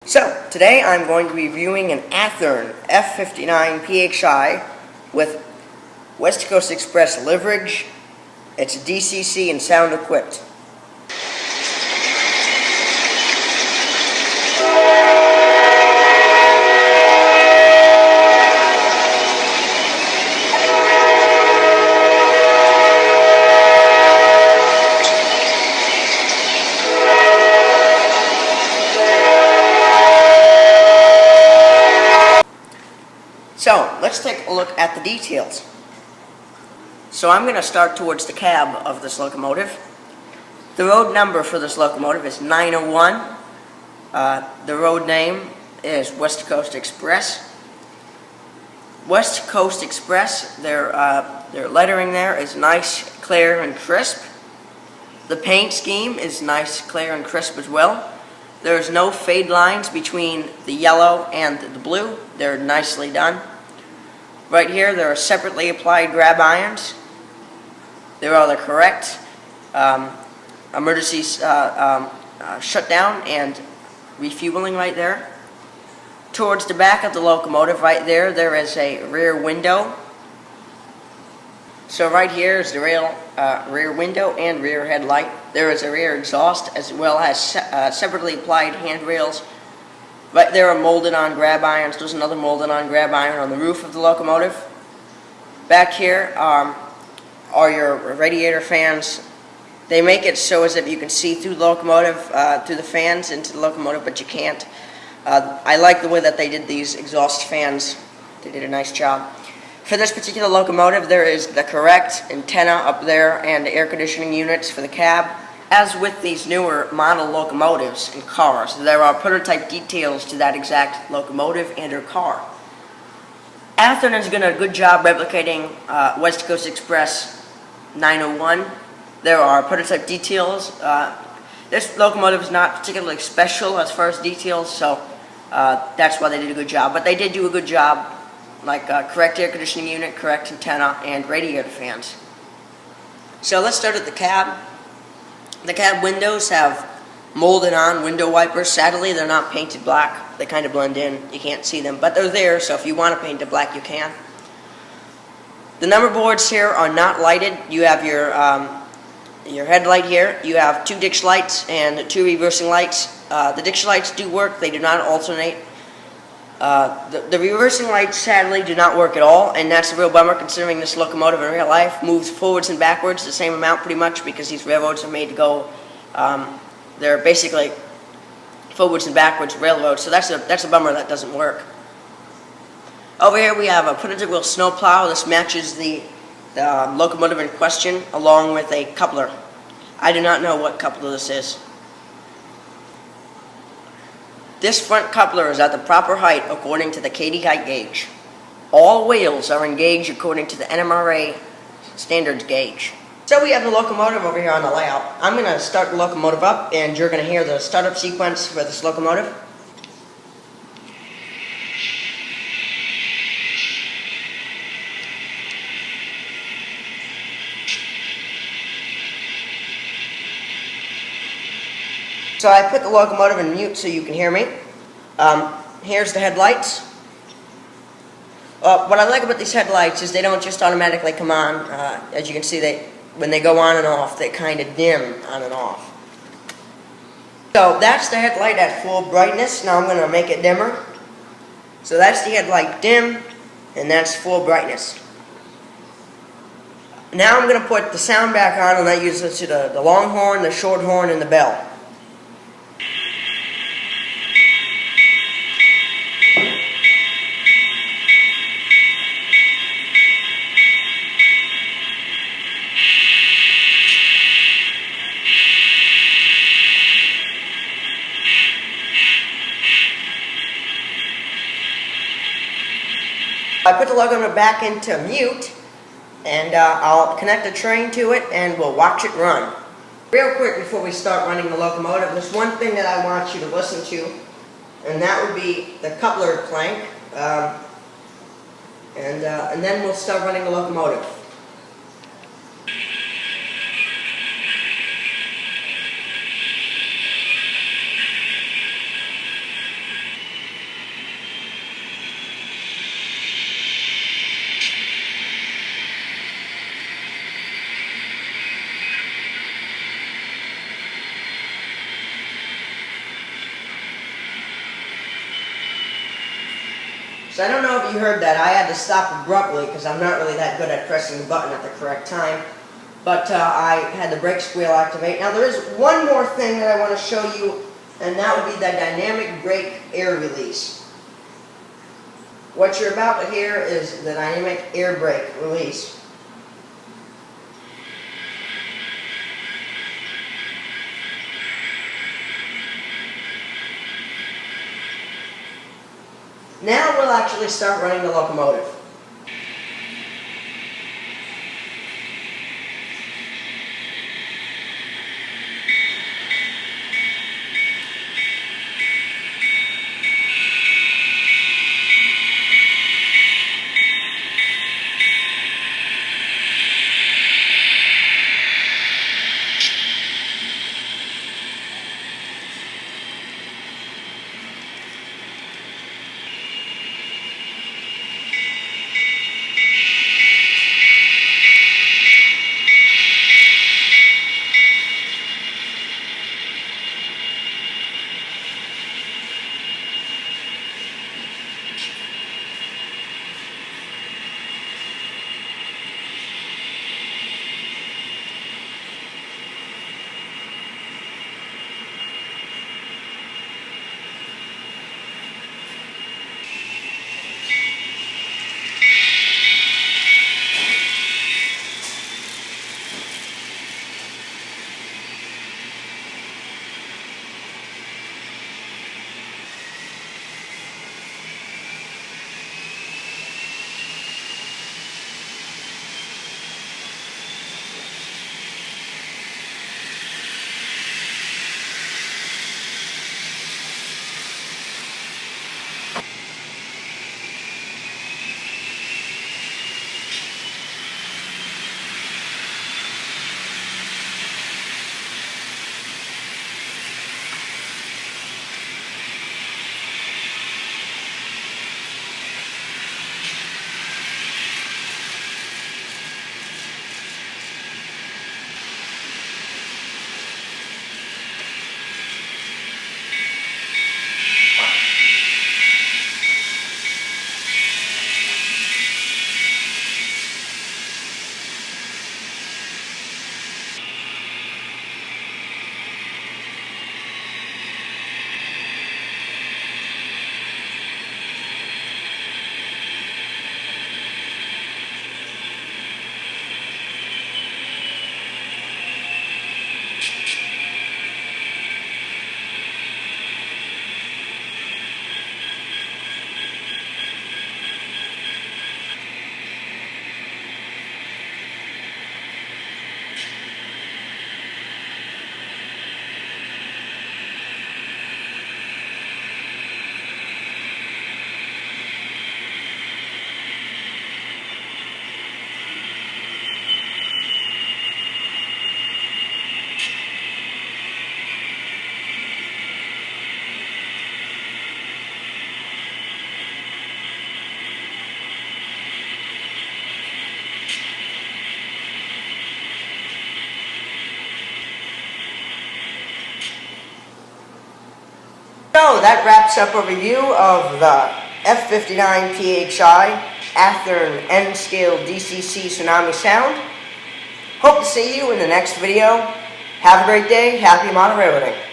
So, today I'm going to be reviewing an Athearn F59PHI with West Coast Express liverage. It's DCC and sound equipped. So, let's take a look at the details. So I'm going to start towards the cab of this locomotive. The road number for this locomotive is 901. The road name is West Coast Express. West Coast Express, their lettering there is nice, clear, and crisp. The paint scheme is nice, clear, and crisp as well. There's no fade lines between the yellow and the blue. They're nicely done. Right here, there are separately applied grab irons. There are the correct emergency shutdown and refueling right there. Towards the back of the locomotive, right there, there is a rear window. So right here is the rear window and rear headlight. There is a rear exhaust as well as separately applied handrails. Right there are molded on grab irons. There's another molded on grab iron on the roof of the locomotive. Back here are your radiator fans. They make it so as if you can see through the locomotive, through the fans into the locomotive, but you can't. I like the way that they did these exhaust fans. They did a nice job. For this particular locomotive, there is the correct antenna up there and air conditioning units for the cab. As with these newer model locomotives and cars, there are prototype details to that exact locomotive and or car. Athearn has done a good job replicating West Coast Express 901. There are prototype details. This locomotive is not particularly special as far as details, so that's why they did a good job. But they did do a good job, like correct air conditioning unit, correct antenna, and radiator fans. So let's start at the cab. The cab windows have molded on window wipers. Sadly, they're not painted black. They kind of blend in. You can't see them, but they're there, so if you want to paint it black, you can. The number boards here are not lighted. You have your headlight here. You have two ditch lights and two reversing lights. The ditch lights do work. They do not alternate. The reversing lights, sadly, do not work at all, and that's a real bummer considering this locomotive in real life moves forwards and backwards the same amount pretty much because these railroads are made to go, they're basically forwards and backwards railroads, so that's a bummer that doesn't work. Over here we have a printed wheel snowplow. This matches the locomotive in question along with a coupler. I do not know what coupler this is. This front coupler is at the proper height according to the Katy height gauge. All wheels are engaged according to the NMRA standards gauge. So we have the locomotive over here on the layout. I'm going to start the locomotive up and you're going to hear the startup sequence for this locomotive. So I put the locomotive in mute so you can hear me. Here's the headlights. What I like about these headlights is they don't just automatically come on. As you can see, when they go on and off, they kind of dim on and off. So that's the headlight at full brightness. Now I'm going to make it dimmer. So that's the headlight dim, and that's full brightness. Now I'm going to put the sound back on, and that uses the long horn, the short horn, and the bell. I put the locomotive back into mute, and I'll connect the train to it, and we'll watch it run. Real quick before we start running the locomotive, there's one thing that I want you to listen to, and that would be the coupler clank, and then we'll start running the locomotive. So I don't know if you heard that. I had to stop abruptly because I'm not really that good at pressing the button at the correct time. But I had the brake squeal activate. Now there is one more thing that I want to show you, and that would be the dynamic brake air release. What you're about to hear is the dynamic air brake release. Now we'll actually start running the locomotive. So that wraps up a review of the F59PHI Athearn N-Scale DCC Tsunami Sound. Hope to see you in the next video. Have a great day. Happy monorailroading.